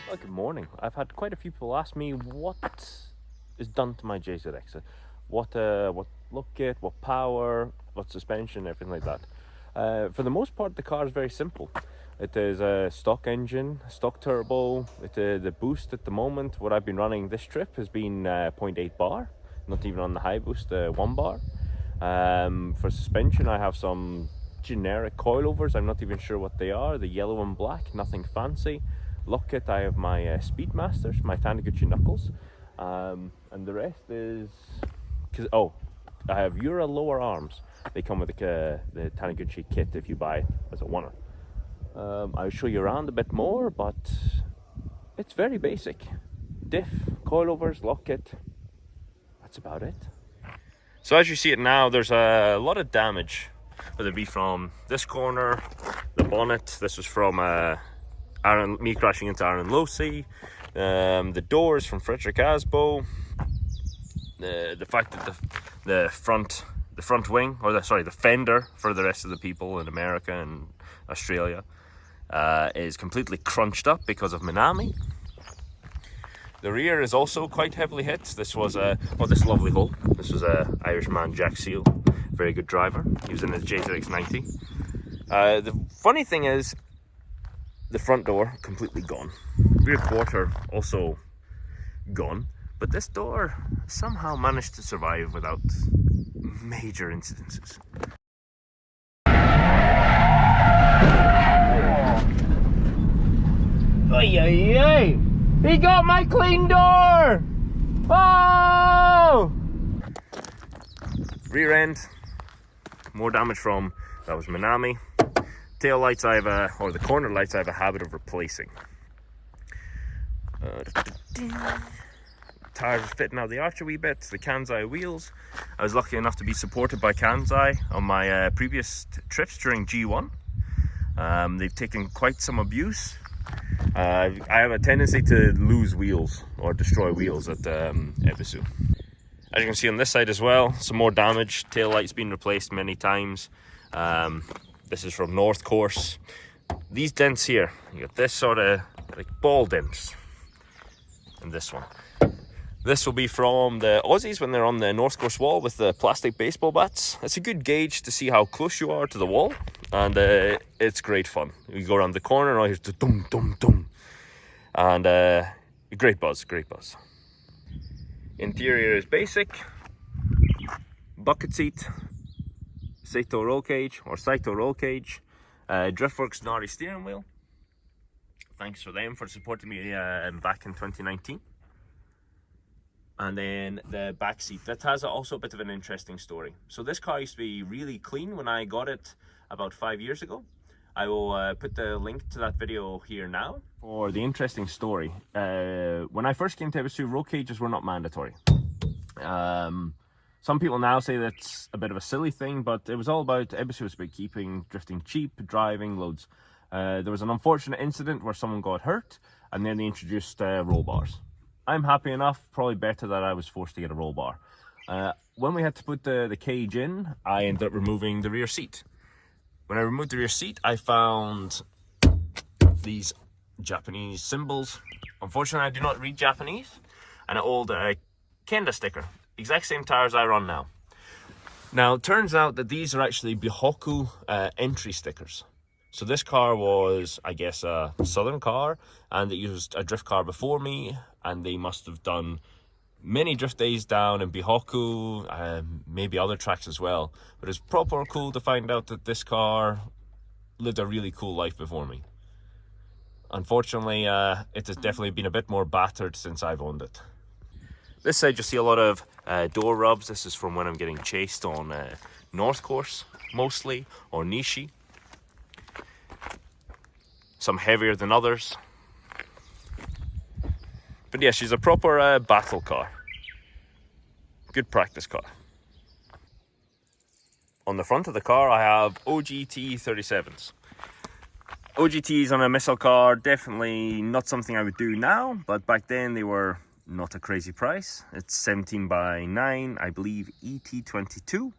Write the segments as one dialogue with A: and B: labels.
A: Well, good morning. I've had quite a few people ask me what is done to my JZX. What look kit, what power, what suspension, everything like that. For the most part, the car is very simple. It is a stock engine, stock turbo. The boost at the moment, what I've been running this trip has been 0.8 bar, not even on the high boost, 1 bar. For suspension, I have some generic coilovers. I'm not even sure what they are. The yellow and black, nothing fancy. Lock kit, I have my Speedmasters, my Taniguchi knuckles, and the rest is I have Euro lower arms. They come with the Taniguchi kit if you buy it as a oneer. I'll show you around a bit more, but it's very basic. Diff, coilovers, lock kit. That's about it. So as you see it now, there's a lot of damage, whether it be from this corner, the bonnet. This was from me crashing into Aaron Losey, the doors from Frederick Asbo, the fact that the front wing, or the fender for the rest of the people in America and Australia is completely crunched up because of Minami. The rear is also quite heavily hit. This was this lovely hole. This was Irishman Jack Seal, very good driver. He was in his JZX100. The funny thing is, the front door completely gone. Rear quarter also gone. But this door somehow managed to survive without major incidences. Oy, oy, oy! He got my clean door! Oh! Rear end, more damage from, that was Minami. Tail lights or the corner lights I have a habit of replacing. Tires are fitting out the arch a wee bit. The Kansai wheels, I was lucky enough to be supported by Kansai on my previous trips during G1. They've taken quite some abuse. I have a tendency to lose wheels or destroy wheels at EBISU. As you can see on this side as well, some more damage. Tail light's been replaced many times. This is from North Course. These dents here, you got this sort of like ball dents, and this one. This will be from the Aussies when they're on the North Course wall with the plastic baseball bats. It's a good gauge to see how close you are to the wall, and it's great fun. You go around the corner and all here's the dum dum dum, and great buzz, great buzz. Interior is basic, bucket seat, Saito roll cage, Driftworks Nari steering wheel. Thanks for them for supporting me back in 2019. And then the back seat, that has also a bit of an interesting story. So this car used to be really clean when I got it about 5 years ago. I will put the link to that video here now for the interesting story. When I first came to EBISU, roll cages were not mandatory. Some people now say that's a bit of a silly thing, but it was all about, EBISU was about keeping drifting cheap, driving loads. There was an unfortunate incident where someone got hurt, and then they introduced roll bars. I'm happy enough, probably better that I was forced to get a roll bar. When we had to put the cage in, I ended up removing the rear seat. When I removed the rear seat, I found these Japanese symbols. Unfortunately, I do not read Japanese. And an old Kenda sticker. Exact same tires I run now. Now, it turns out that these are actually Bihoku entry stickers. So this car was, I guess, a southern car, and it used a drift car before me, and they must have done many drift days down in Bihoku, maybe other tracks as well. But it's proper cool to find out that this car lived a really cool life before me. Unfortunately, it has definitely been a bit more battered since I've owned it. This side you'll see a lot of door rubs. This is from when I'm getting chased on North Course, mostly, or Nishi. Some heavier than others. But yeah, she's a proper battle car. Good practice car. On the front of the car I have OGT 37s. OGTs on a missile car, definitely not something I would do now, but back then they were not a crazy price. It's 17x9, I believe ET22.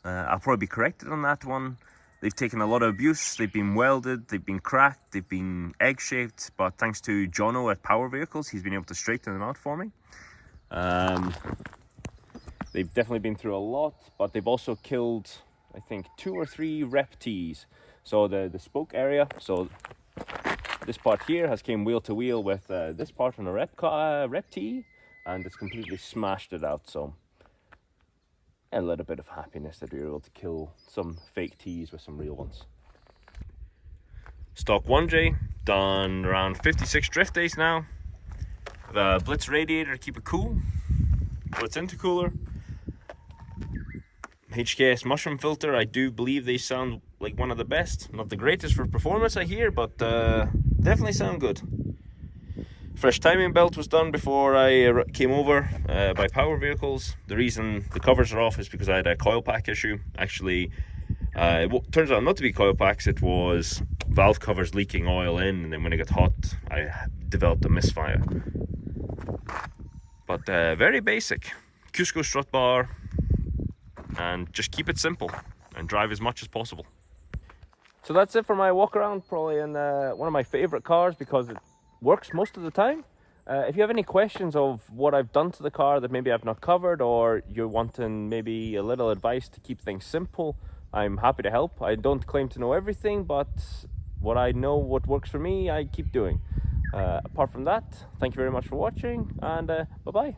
A: I'll probably be corrected on that one. They've taken a lot of abuse, they've been welded, they've been cracked, they've been egg-shaped, but thanks to Jono at Power Vehicles, he's been able to straighten them out for me. They've definitely been through a lot, but they've also killed, I think, 2 or 3 rep tees. So the spoke area, so this part here has came wheel to wheel with this part on a rep tee, and it's completely smashed it out. So a little bit of happiness that we were able to kill some fake tees with some real ones. Stock 1J, done around 56 drift days now. The Blitz radiator to keep it cool. Blitz intercooler. HKS mushroom filter, I do believe they sound like one of the best. Not the greatest for performance, I hear, but definitely sound good. Fresh timing belt was done before I came over by Power Vehicles. The reason the covers are off is because I had a coil pack issue. Actually, it turns out not to be coil packs, it was valve covers leaking oil in, and then when it got hot, I developed a misfire. But very basic. Cusco strut bar, and just keep it simple and drive as much as possible. So that's it for my walk around, probably in one of my favorite cars because it works most of the time. If you have any questions of what I've done to the car that maybe I've not covered, or you're wanting maybe a little advice to keep things simple, I'm happy to help. I don't claim to know everything, but what I know, what works for me, I keep doing. Apart from that, thank you very much for watching, and bye-bye.